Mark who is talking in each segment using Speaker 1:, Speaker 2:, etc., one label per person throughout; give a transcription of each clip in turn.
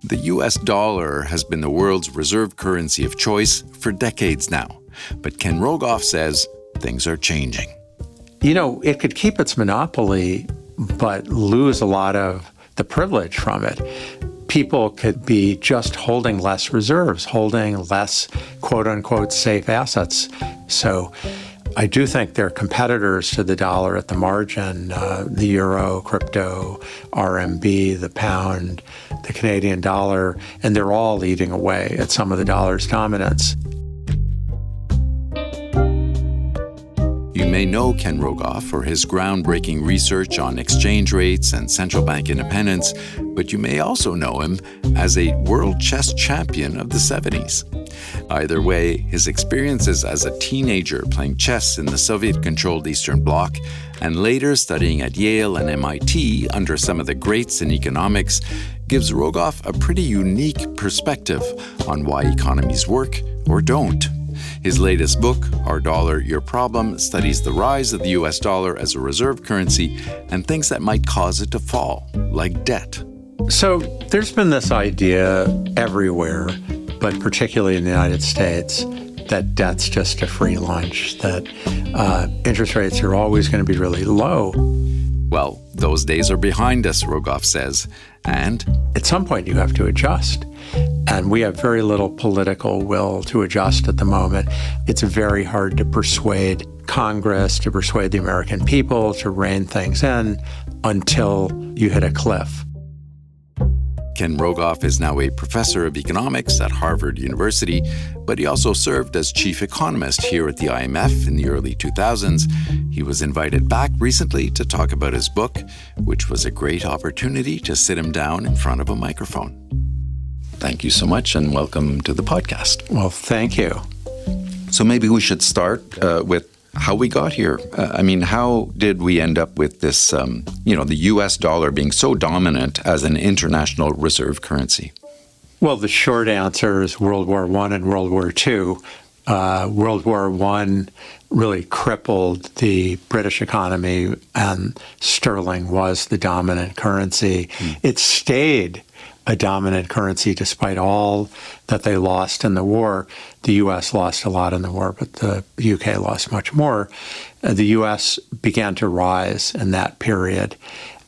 Speaker 1: The US dollar has been the world's reserve currency of choice for decades now. But Ken Rogoff says things are changing.
Speaker 2: It could keep its monopoly, but lose a lot of the privilege from it. People could be just holding less reserves, holding less quote-unquote safe assets. So I do think they're competitors to the dollar at the margin, the euro, crypto, RMB, the pound, the Canadian dollar, and they're all eating away at some of the dollar's dominance.
Speaker 1: You may know Ken Rogoff for his groundbreaking research on exchange rates and central bank independence, but you may also know him as a world chess champion of the 70s. Either way, his experiences as a teenager playing chess in the Soviet-controlled Eastern Bloc and later studying at Yale and MIT under some of the greats in economics gives Rogoff a pretty unique perspective on why economies work or don't. His latest book, Our Dollar, Your Problem, studies the rise of the US dollar as a reserve currency and things that might cause it to fall, like debt.
Speaker 2: So there's been this idea everywhere, but particularly in the United States, that debt's just a free lunch, that interest rates are always going to be really low.
Speaker 1: Well, those days are behind us, Rogoff says, and
Speaker 2: at some point you have to adjust. And we have very little political will to adjust at the moment. It's very hard to persuade Congress, to persuade the American people to rein things in until you hit a cliff.
Speaker 1: Ken Rogoff is now a professor of economics at Harvard University, but he also served as chief economist here at the IMF in the early 2000s. He was invited back recently to talk about his book, which was a great opportunity to sit him down in front of a microphone. Thank you so much and welcome to the podcast.
Speaker 2: Well, thank you.
Speaker 1: So maybe we should start with how we got here. How did we end up with this, the US dollar being so dominant as an international reserve currency?
Speaker 2: Well, the short answer is World War I and World War II. World War I really crippled the British economy, and sterling was the dominant currency. It stayed a dominant currency despite all that they lost in the war. The U.S. lost a lot in the war, but the U.K. lost much more. The U.S. began to rise in that period.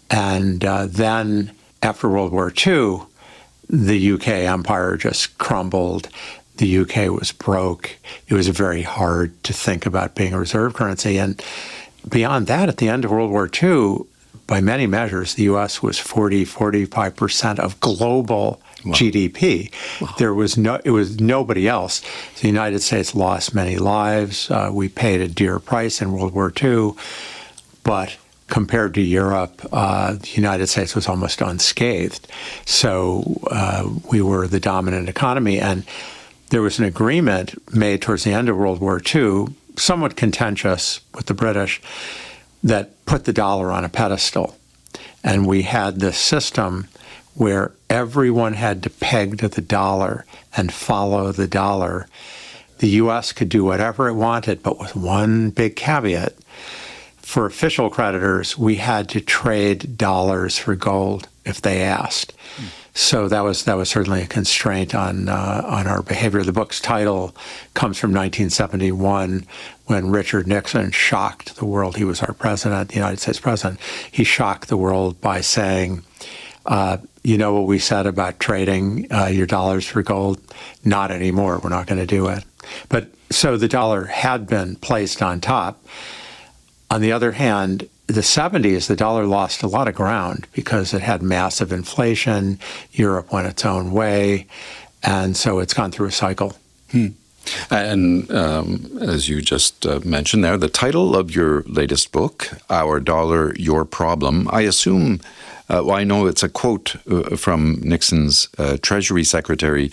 Speaker 2: And then after World War II, the U.K. empire just crumbled. The U.K. was broke. It was very hard to think about being a reserve currency. And beyond that, at the end of World War II, by many measures, the U.S. was 45% of global GDP. Wow. It was nobody else. The United States lost many lives. We paid a dear price in World War II, but compared to Europe, the United States was almost unscathed. So we were the dominant economy, and there was an agreement made towards the end of World War II, somewhat contentious with the British, that put the dollar on a pedestal. And we had this system where everyone had to peg to the dollar and follow the dollar. The U.S. could do whatever it wanted, but with one big caveat. For official creditors, we had to trade dollars for gold if they asked. So that was certainly a constraint on our behavior. The book's title comes from 1971, when Richard Nixon shocked the world. He was our president, the United States president. He shocked the world by saying, you know what we said about trading your dollars for gold? Not anymore. We're not going to do it. But so the dollar had been placed on top. On the other hand, the 70s, the dollar lost a lot of ground because it had massive inflation. Europe went its own way. And so it's gone through a cycle.
Speaker 1: And as you just mentioned there, the title of your latest book, Our Dollar, Your Problem, I assume, I know it's a quote from Nixon's Treasury Secretary,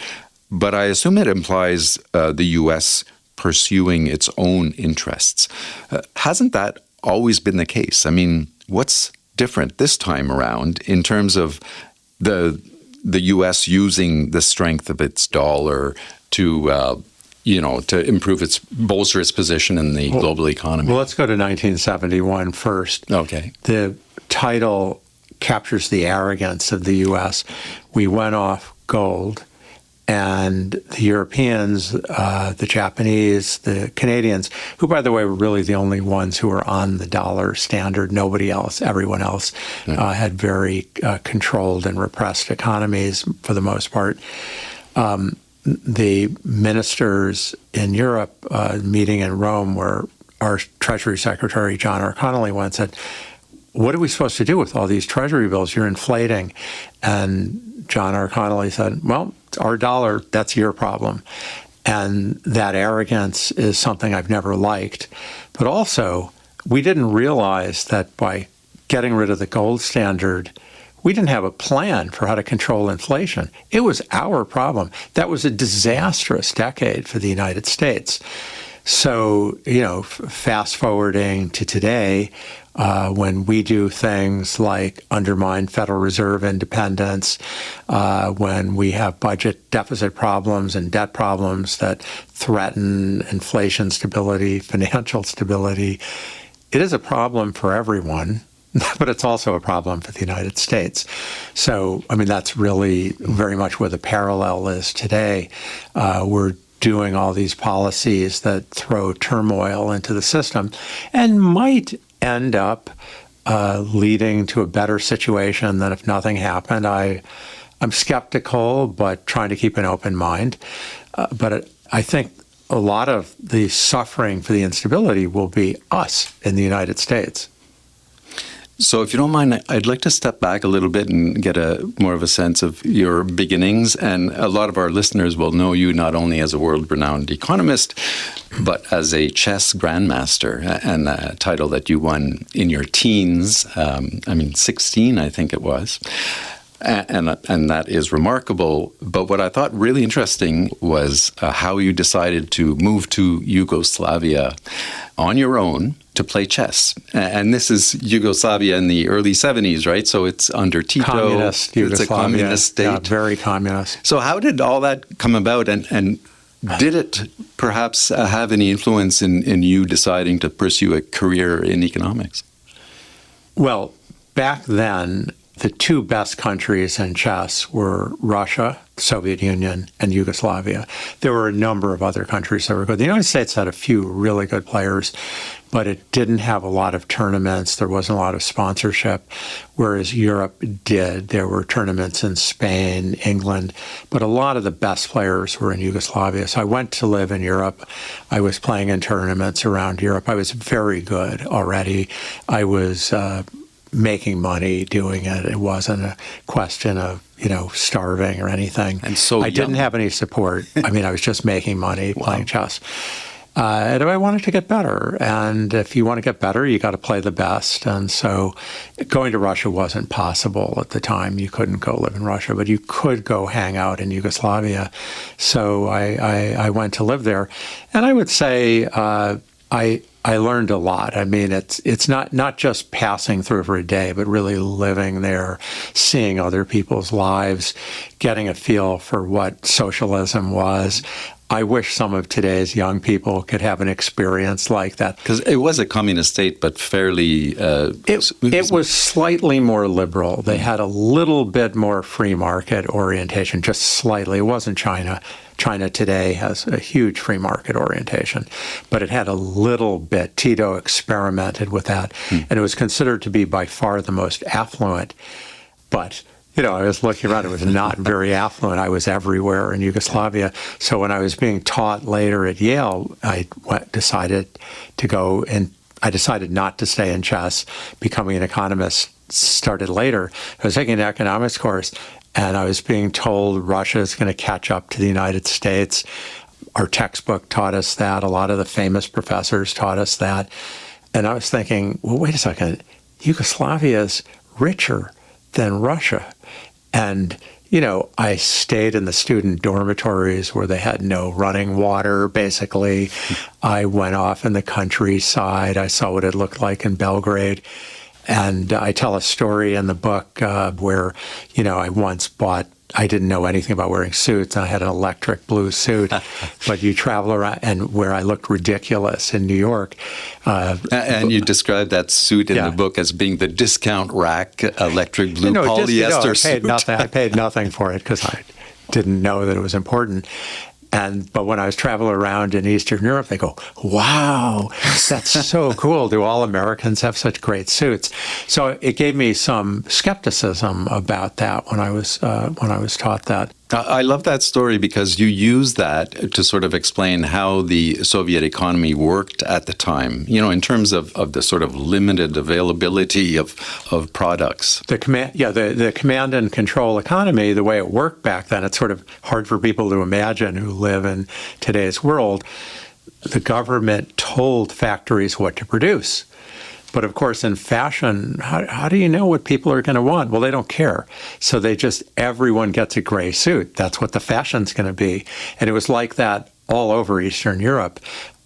Speaker 1: but I assume it implies the U.S. pursuing its own interests. Hasn't that always been the case? I mean, what's different this time around in terms of the U.S. using the strength of its dollar to bolster its position in the global economy?
Speaker 2: Well, let's go to 1971 first.
Speaker 1: Okay.
Speaker 2: The title captures the arrogance of the U.S. We went off gold, and the Europeans, the Japanese, the Canadians, who, by the way, were really the only ones who were on the dollar standard. Nobody else, everyone else, had very controlled and repressed economies for the most part. The ministers in Europe meeting in Rome, where our Treasury Secretary, John R. Connolly, went and said, "What are we supposed to do with all these Treasury bills? You're inflating." And John R. Connolly said, "Well, it's our dollar, that's your problem." And that arrogance is something I've never liked. But also, we didn't realize that by getting rid of the gold standard, we didn't have a plan for how to control inflation. It was our problem. That was a disastrous decade for the United States. So, fast forwarding to today, when we do things like undermine Federal Reserve independence, when we have budget deficit problems and debt problems that threaten inflation stability, financial stability, it is a problem for everyone. But it's also a problem for the United States. So, that's really very much where the parallel is today. We're doing all these policies that throw turmoil into the system and might end up leading to a better situation than if nothing happened. I'm skeptical, but trying to keep an open mind. But I think a lot of the suffering for the instability will be us in the United States.
Speaker 1: So if you don't mind, I'd like to step back a little bit and get more of a sense of your beginnings. And a lot of our listeners will know you not only as a world-renowned economist, but as a chess grandmaster, and a title that you won in your teens, 16, I think it was. And that is remarkable. But what I thought really interesting was how you decided to move to Yugoslavia on your own to play chess. And this is Yugoslavia in the early 70s, right? So it's under Tito.
Speaker 2: Communist Yugoslavia.
Speaker 1: It's a communist state.
Speaker 2: Yeah, very communist.
Speaker 1: So how did all that come about? And did it perhaps have any influence in you deciding to pursue a career in economics?
Speaker 2: Well, back then, the two best countries in chess were Russia, Soviet Union, and Yugoslavia. There were a number of other countries that were good. The United States had a few really good players, but it didn't have a lot of tournaments. There wasn't a lot of sponsorship, whereas Europe did. There were tournaments in Spain, England, but a lot of the best players were in Yugoslavia. So I went to live in Europe. I was playing in tournaments around Europe. I was very good already. I was making money doing it. It wasn't a question of, starving or anything.
Speaker 1: And so
Speaker 2: I didn't have any support. I was just making money playing chess. And I wanted to get better. And if you want to get better, you got to play the best. And so going to Russia wasn't possible at the time. You couldn't go live in Russia, but you could go hang out in Yugoslavia. So I went to live there. And I would say I learned a lot. It's not just passing through for a day, but really living there, seeing other people's lives, getting a feel for what socialism was. I wish some of today's young people could have an experience like that.
Speaker 1: Because it was a communist state, but fairly...
Speaker 2: It was slightly more liberal. They had a little bit more free market orientation, just slightly. It wasn't China. China today has a huge free market orientation, but it had a little bit. Tito experimented with that, and it was considered to be by far the most affluent. But, I was looking around, it was not very affluent. I was everywhere in Yugoslavia. So when I was being taught later at Yale, I decided to go, and I decided not to stay in chess. Becoming an economist started later. I was taking an economics course, and I was being told Russia is going to catch up to the United States. Our textbook taught us that. A lot of the famous professors taught us that. And I was thinking, well, wait a second. Yugoslavia is richer than Russia. And, I stayed in the student dormitories where they had no running water, basically. I went off in the countryside. I saw what it looked like in Belgrade. And I tell a story in the book where, I once bought I didn't know anything about wearing suits. I had an electric blue suit, but you travel around, and where I looked ridiculous in New York.
Speaker 3: And you described that suit in the book as being the discount rack electric blue polyester suit.
Speaker 2: I paid nothing for it because I didn't know that it was important. But when I was traveling around in Eastern Europe, they go, "Wow, that's so cool. Do all Americans have such great suits?" So it gave me some skepticism about that when I was taught that.
Speaker 3: I love that story because you use that to sort of explain how the Soviet economy worked at the time, in terms of the sort of limited availability of products.
Speaker 2: The command and control economy, the way it worked back then, it's sort of hard for people to imagine who live in today's world. The government told factories what to produce. But of course, in fashion, how do you know what people are going to want? Well, they don't care. So everyone gets a gray suit. That's what the fashion's going to be. And it was like that all over Eastern Europe.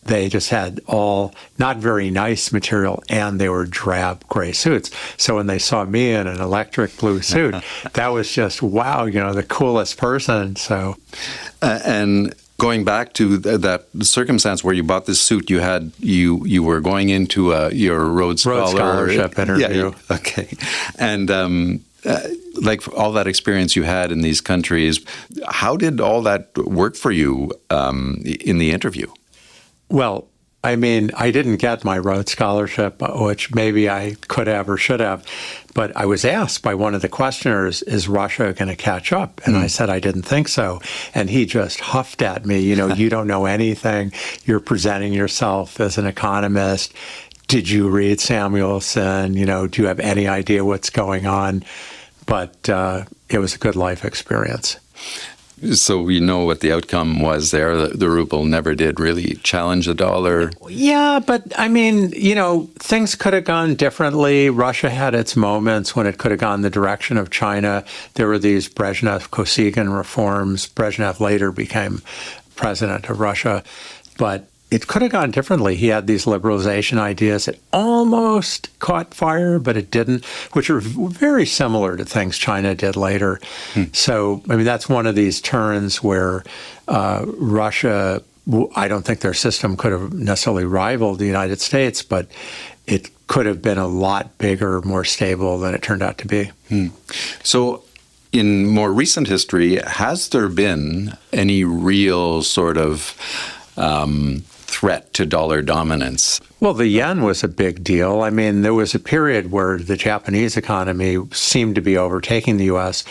Speaker 2: They just had all not very nice material, and they were drab gray suits. So when they saw me in an electric blue suit, that was just, wow, the coolest person. So,
Speaker 3: and going back to that circumstance where you bought this suit, you were going into your Rhodes
Speaker 2: Scholarship interview.
Speaker 3: Yeah, okay. And like all that experience you had in these countries, how did all that work for you in the interview?
Speaker 2: Well, I mean, I didn't get my Rhodes Scholarship, which maybe I could have or should have, but I was asked by one of the questioners, "Is Russia going to catch up?" And I said I didn't think so. And he just huffed at me, "You don't know anything. You're presenting yourself as an economist. Did you read Samuelson? Do you have any idea what's going on?" But it was a good life experience.
Speaker 3: So we know what the outcome was there. The ruble never did really challenge the dollar.
Speaker 2: Yeah, but I mean, things could have gone differently. Russia had its moments when it could have gone the direction of China. There were these Brezhnev-Kosygin reforms. Brezhnev later became president of Russia. But it could have gone differently. He had these liberalization ideas. It almost caught fire, but it didn't, which are very similar to things China did later. So, I mean, that's one of these turns where Russia, I don't think their system could have necessarily rivaled the United States, but it could have been a lot bigger, more stable than it turned out to be.
Speaker 3: So, in more recent history, has there been any real sort of threat to dollar dominance?
Speaker 2: Well, the yen was a big deal. I mean, there was a period where the Japanese economy seemed to be overtaking the U.S.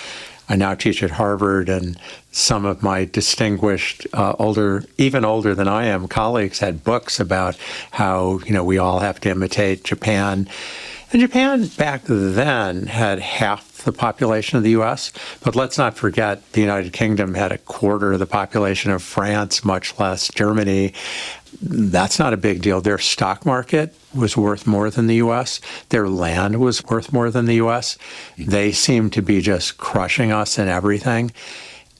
Speaker 2: I now teach at Harvard, and some of my distinguished, even older than I am, colleagues had books about how, we all have to imitate Japan. And Japan back then had half the population of the U.S., but let's not forget the United Kingdom had a quarter of the population of France, much less Germany. That's not a big deal. Their stock market was worth more than the U.S. Their land was worth more than the U.S. They seemed to be just crushing us in everything.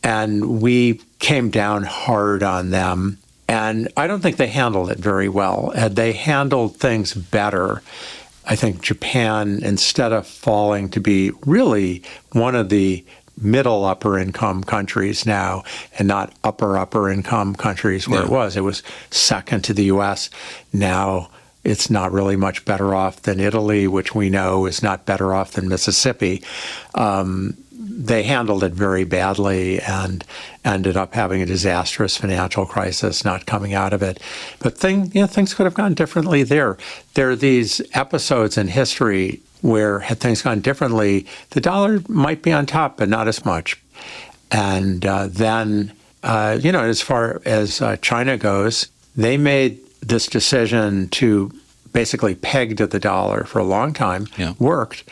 Speaker 2: And we came down hard on them. And I don't think they handled it very well. Had they handled things better, I think Japan, instead of falling to be really one of the middle upper income countries now and not upper income countries where it was second to the U.S. Now it's not really much better off than Italy, which we know is not better off than Mississippi. They handled it very badly and ended up having a disastrous financial crisis, not coming out of it. But things could have gone differently there. There are these episodes in history where, had things gone differently, the dollar might be on top, but not as much. And then, as far as China goes, they made this decision to basically peg to the dollar for a long time, worked.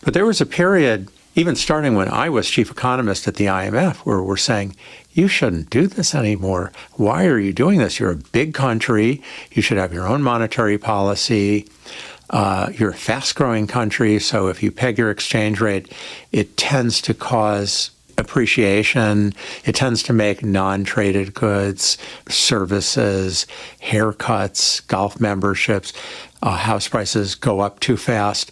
Speaker 2: But there was a period, even starting when I was chief economist at the IMF, where we're saying, you shouldn't do this anymore. Why are you doing this? You're a big country. You should have your own monetary policy. You're a fast-growing country, so if you peg your exchange rate, it tends to cause appreciation. It tends to make non-traded goods, services, haircuts, golf memberships, house prices go up too fast.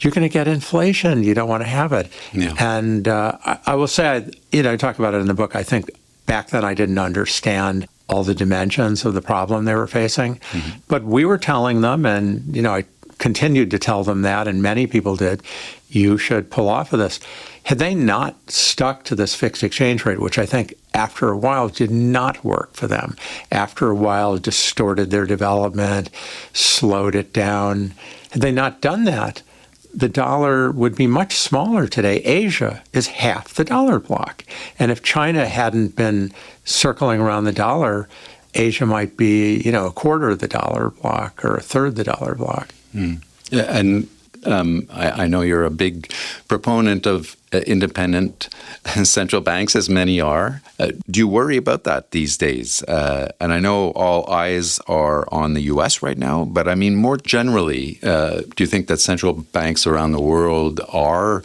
Speaker 2: you're going to get inflation. You don't want to have it.
Speaker 3: Yeah.
Speaker 2: And I will say, I talk about it in the book. I think back then I didn't understand all the dimensions of the problem they were facing. Mm-hmm. But we were telling them, and, I continued to tell them that, and many people did, you should pull off of this. Had they not stuck to this fixed exchange rate, which I think after a while did not work for them, after a while distorted their development, slowed it down, had they not done that, the dollar would be much smaller today. Asia is half the dollar block. And if China hadn't been circling around the dollar, Asia might be, a quarter of the dollar block or a third of the dollar block.
Speaker 3: Mm. Yeah, and I know you're a big proponent of independent central banks, as many are. Do you worry about that these days? And I know all eyes are on the U.S. right now, but I mean, more generally, do you think that central banks around the world are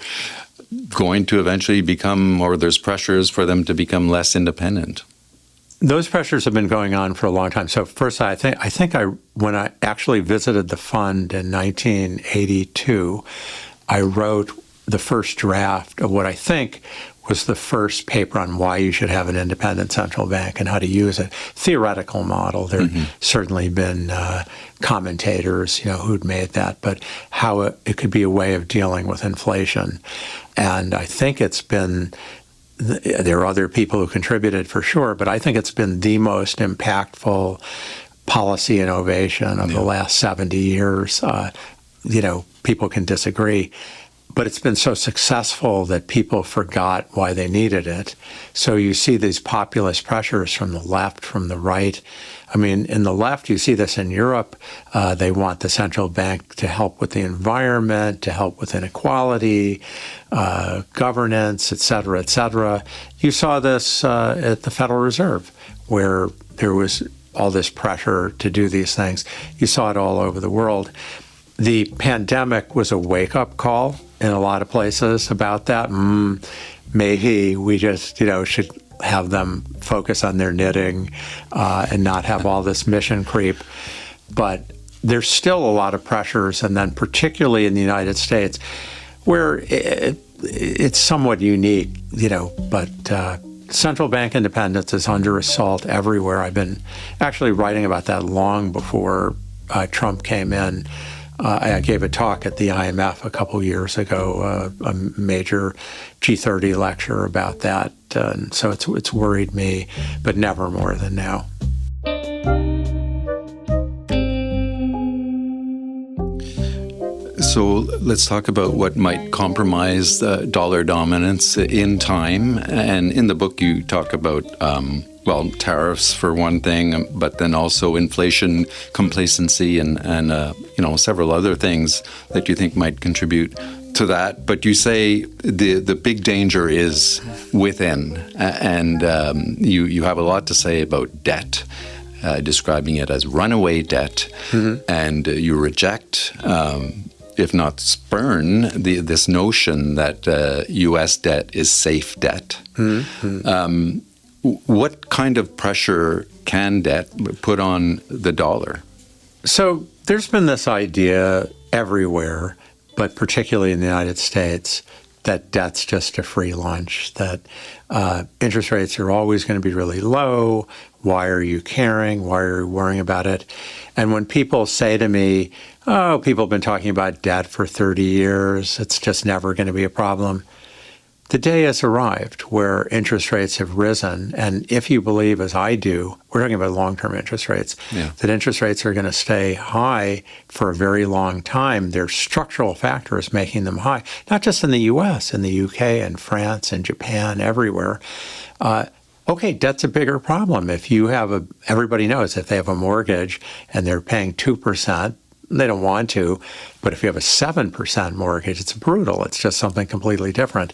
Speaker 3: going to eventually become, or there's pressures for them to become less independent?
Speaker 2: Those pressures have been going on for a long time. So first, I think when I actually visited the fund in 1982, I wrote the first draft of what I think was the first paper on why you should have an independent central bank and how to use it. Theoretical model. There certainly been commentators, who'd made that, but how it could be a way of dealing with inflation. And I think it's been. There are other people who contributed for sure, but I think it's been the most impactful policy innovation of the last 70 years. People can disagree, but it's been so successful that people forgot why they needed it. So you see these populist pressures from the left, from the right. I mean, in the left, you see this in Europe. They want the central bank to help with the environment, to help with inequality, governance, et cetera, et cetera. You saw this at the Federal Reserve, where there was all this pressure to do these things. You saw it all over the world. The pandemic was a wake-up call in a lot of places about that. Maybe we just, should have them focus on their knitting and not have all this mission creep. But there's still a lot of pressures, and then particularly in the United States, where it's somewhat unique, but central bank independence is under assault everywhere. I've been actually writing about that long before Trump came in. I gave a talk at the IMF a couple years ago, a major G30 lecture about that. And so it's worried me, but never more than now.
Speaker 3: So let's talk about what might compromise dollar dominance in time. And in the book, you talk about tariffs for one thing, but then also inflation, complacency, and several other things that you think might contribute to that. But you say the big danger is within, and you have a lot to say about debt, describing it as runaway debt, and you reject, if not spurn, this notion that U.S. debt is safe debt. What kind of pressure can debt put on the dollar?
Speaker 2: So there's been this idea everywhere, but particularly in the United States, that debt's just a free lunch, that interest rates are always going to be really low. Why are you caring? Why are you worrying about it? And when people say to me, people have been talking about debt for 30 years, it's just never going to be a problem. The day has arrived where interest rates have risen, and if you believe, as I do, we're talking about long-term interest rates, that interest rates are going to stay high for a very long time. There's structural factors making them high, not just in the U.S., in the U.K. and France and Japan, everywhere. Okay, debt's a bigger problem. If you have everybody knows if they have a mortgage and they're paying 2%, they don't want to, but if you have a 7% mortgage, it's brutal. It's just something completely different.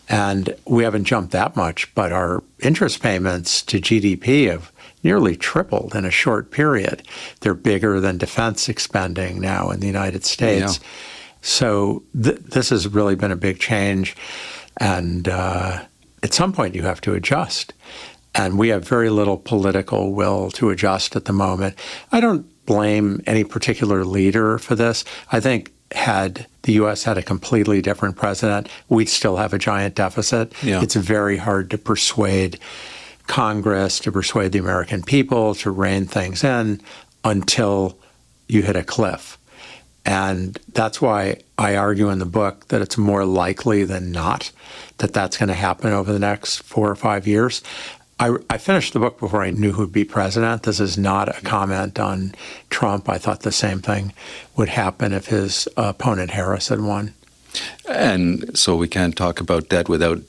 Speaker 2: And we haven't jumped that much, but our interest payments to GDP have nearly tripled in a short period. They're bigger than defense expending now in the United States. Yeah. So this has really been a big change. And at some point, you have to adjust. And we have very little political will to adjust at the moment. I don't blame any particular leader for this. I think had the U.S. had a completely different president, we'd still have a giant deficit.
Speaker 3: Yeah.
Speaker 2: It's very hard to persuade Congress, to persuade the American people to rein things in until you hit a cliff. And that's why I argue in the book that it's more likely than not that that's going to happen over the next 4 or 5 years. I finished the book before I knew who'd be president. This is not a comment on Trump. I thought the same thing would happen if his opponent Harris had won.
Speaker 3: And so we can't talk about debt without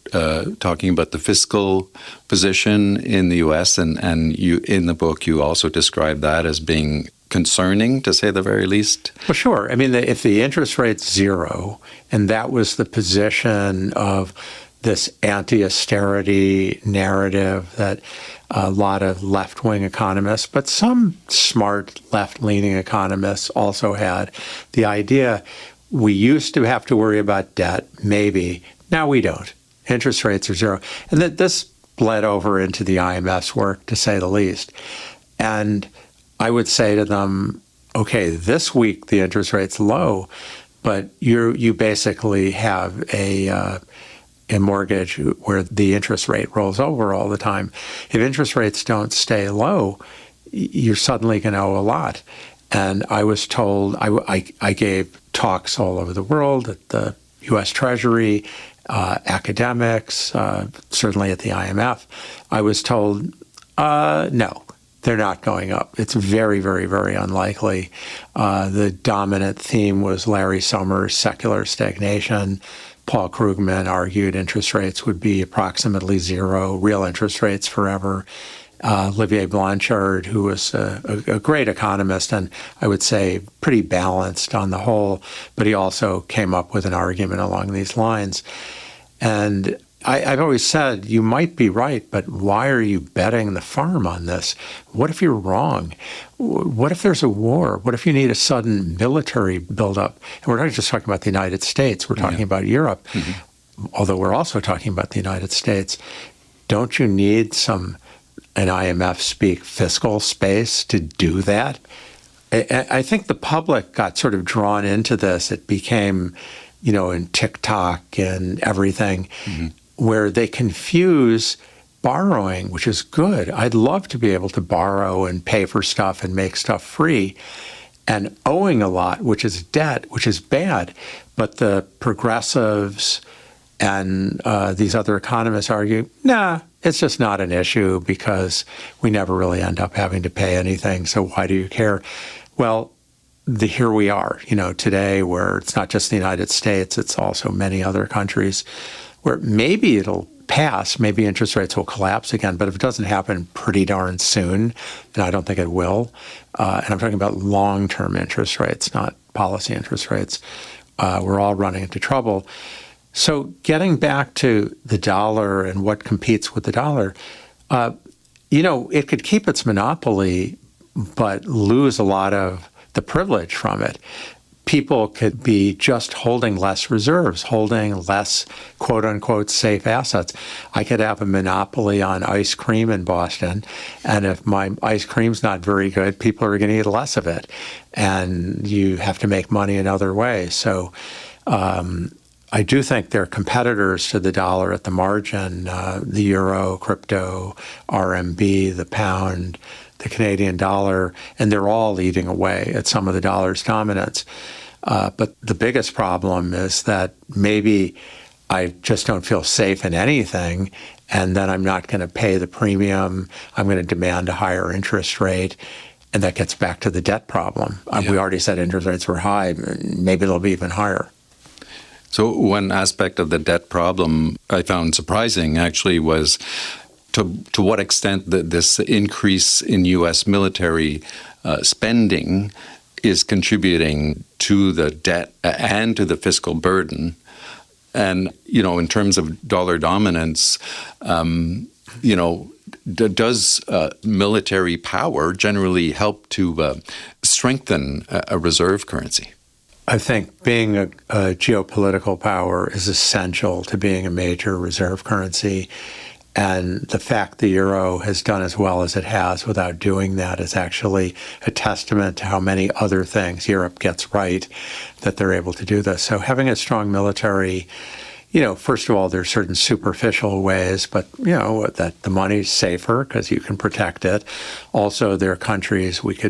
Speaker 3: talking about the fiscal position in the U.S. And you, in the book, you also describe that as being concerning, to say the very least.
Speaker 2: Well, sure. I mean, if the interest rate's zero, and that was the position of this anti-austerity narrative that a lot of left-wing economists, but some smart left-leaning economists also had, the idea we used to have to worry about debt, maybe. Now we don't. Interest rates are zero. And that this bled over into the IMF's work, to say the least. And I would say to them, okay, this week the interest rate's low, but you basically have a mortgage where the interest rate rolls over all the time. If interest rates don't stay low, you're suddenly going to owe a lot. And I was told, I gave talks all over the world at the U.S. Treasury, academics, certainly at the IMF. I was told, no, they're not going up. It's very, very, very unlikely. The dominant theme was Larry Summers' secular stagnation. Paul Krugman argued interest rates would be approximately zero, real interest rates forever. Olivier Blanchard, who was a great economist and I would say pretty balanced on the whole, but he also came up with an argument along these lines. And I've always said, you might be right, but why are you betting the farm on this? What if you're wrong? What if there's a war? What if you need a sudden military buildup? And we're not just talking about the United States, we're talking about Europe, although we're also talking about the United States. Don't you need an IMF speak fiscal space to do that? I think the public got sort of drawn into this. It became, in TikTok and everything, where they confuse borrowing, which is good. I'd love to be able to borrow and pay for stuff and make stuff free, and owing a lot, which is debt, which is bad. But the progressives and these other economists argue, nah, it's just not an issue because we never really end up having to pay anything, so why do you care? Well, here we are, today, where it's not just the United States, it's also many other countries, where maybe it'll pass, maybe interest rates will collapse again, but if it doesn't happen pretty darn soon, and I don't think it will, and I'm talking about long-term interest rates, not policy interest rates, we're all running into trouble. So getting back to the dollar and what competes with the dollar, it could keep its monopoly, but lose a lot of the privilege from it. People could be just holding less reserves, holding less quote-unquote safe assets. I could have a monopoly on ice cream in Boston, and if my ice cream's not very good, people are going to eat less of it, and you have to make money in other ways. So I do think they're competitors to the dollar at the margin, the euro, crypto, RMB, the pound, the Canadian dollar, and they're all eating away at some of the dollar's dominance. But the biggest problem is that maybe I just don't feel safe in anything, and then I'm not going to pay the premium. I'm going to demand a higher interest rate, and that gets back to the debt problem. We already said interest rates were high. Maybe they'll be even higher.
Speaker 3: So one aspect of the debt problem I found surprising actually was to what extent this increase in U.S. military spending is contributing to the debt and to the fiscal burden. And, in terms of dollar dominance, does military power generally help to strengthen a reserve currency?
Speaker 2: I think being a geopolitical power is essential to being a major reserve currency. And the fact the euro has done as well as it has without doing that is actually a testament to how many other things Europe gets right that they're able to do this. So having a strong military, first of all, there's certain superficial ways, but, that the money's safer because you can protect it. Also, there are countries which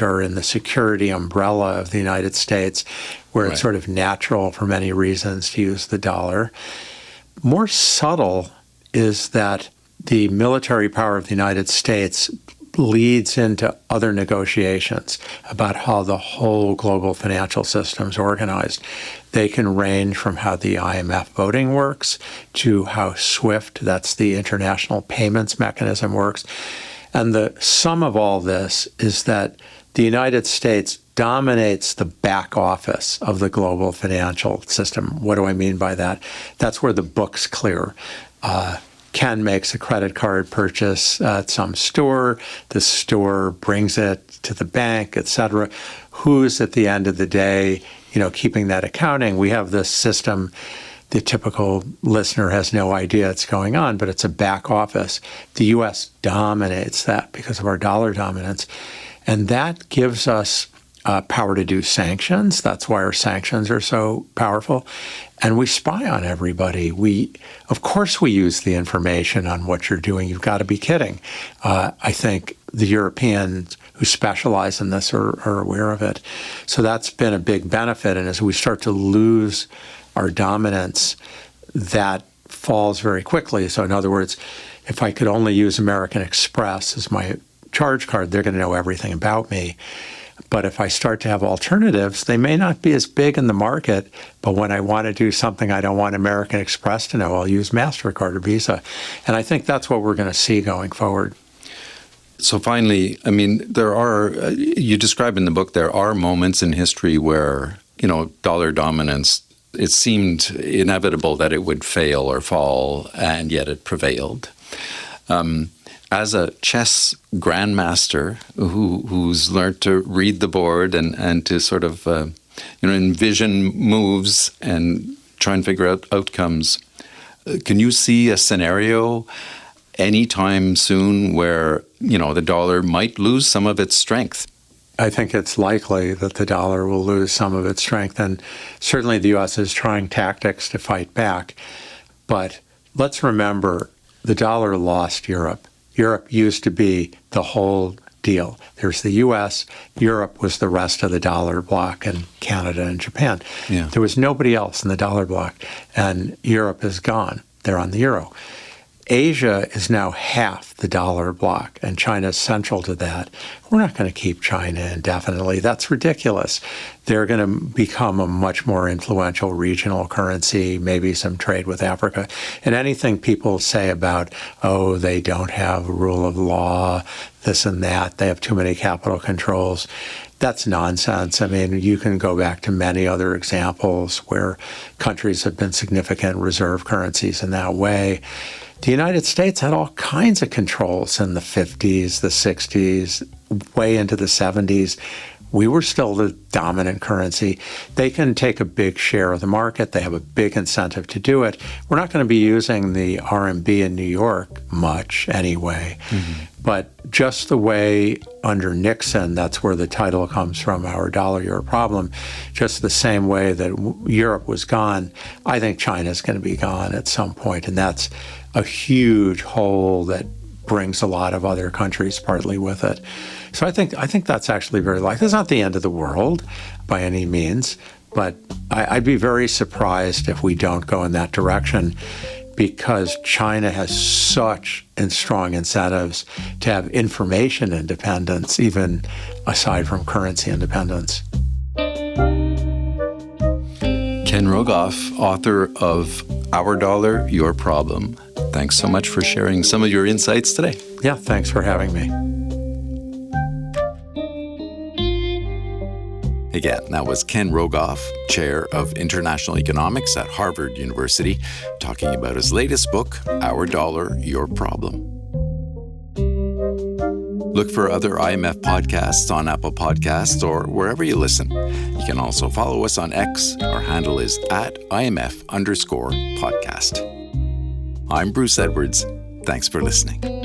Speaker 2: are in the security umbrella of the United States where it's sort of natural for many reasons to use the dollar. More subtle is that the military power of the United States leads into other negotiations about how the whole global financial system is organized. They can range from how the IMF voting works to how SWIFT, that's the international payments mechanism, works. And the sum of all this is that the United States dominates the back office of the global financial system. What do I mean by that? That's where the books clear. Ken makes a credit card purchase at some store. The store brings it to the bank, et cetera. Who's at the end of the day, keeping that accounting? We have this system. The typical listener has no idea it's going on, but it's a back office. The U.S. dominates that because of our dollar dominance. And that gives us power to do sanctions. That's why our sanctions are so powerful. And we spy on everybody. Of course, we use the information on what you're doing. You've got to be kidding. I think the Europeans who specialize in this are aware of it. So that's been a big benefit. And as we start to lose our dominance, that falls very quickly. So in other words, if I could only use American Express as my charge card, they're going to know everything about me. But if I start to have alternatives, they may not be as big in the market, but when I want to do something I don't want American Express to know, I'll use MasterCard or Visa. And I think that's what we're going to see going forward.
Speaker 3: So finally, you describe in the book, there are moments in history where, dollar dominance, it seemed inevitable that it would fail or fall, and yet it prevailed. As a chess grandmaster who's learned to read the board and to sort of envision moves and try and figure out outcomes, can you see a scenario anytime soon where the dollar might lose some of its strength?
Speaker 2: I think it's likely that the dollar will lose some of its strength, and certainly the U.S. is trying tactics to fight back. But let's remember, the dollar lost Europe. Europe used to be the whole deal. There's the U.S., Europe was the rest of the dollar bloc, and Canada and Japan.
Speaker 3: Yeah.
Speaker 2: There was nobody else in the dollar bloc, and Europe is gone. They're on the euro. Asia is now half the dollar bloc, and China is central to that. We're not going to keep China indefinitely. That's ridiculous. They're going to become a much more influential regional currency, maybe some trade with Africa. And anything people say about, they don't have rule of law, this and that, they have too many capital controls, that's nonsense. I mean, you can go back to many other examples where countries have been significant reserve currencies in that way. The United States had all kinds of controls in the 50s, the 60s, way into the 70s. We were still the dominant currency. They can take a big share of the market. They have a big incentive to do it. We're not going to be using the RMB in New York much anyway. Mm-hmm. But just the way under Nixon, that's where the title comes from, Our Dollar, Your Problem, just the same way that Europe was gone, I think China's going to be gone at some point. And that's a huge hole that brings a lot of other countries partly with it. So I think that's actually very likely. It's not the end of the world by any means, but I'd be very surprised if we don't go in that direction, because China has such strong incentives to have information independence, even aside from currency independence.
Speaker 3: Ken Rogoff, author of Our Dollar, Your Problem. Thanks so much for sharing some of your insights today.
Speaker 2: Yeah, thanks for having me.
Speaker 1: Again, that was Ken Rogoff, Chair of International Economics at Harvard University, talking about his latest book, Our Dollar, Your Problem. Look for other IMF podcasts on Apple Podcasts or wherever you listen. You can also follow us on X. Our handle is @IMF_podcast. I'm Bruce Edwards. Thanks for listening.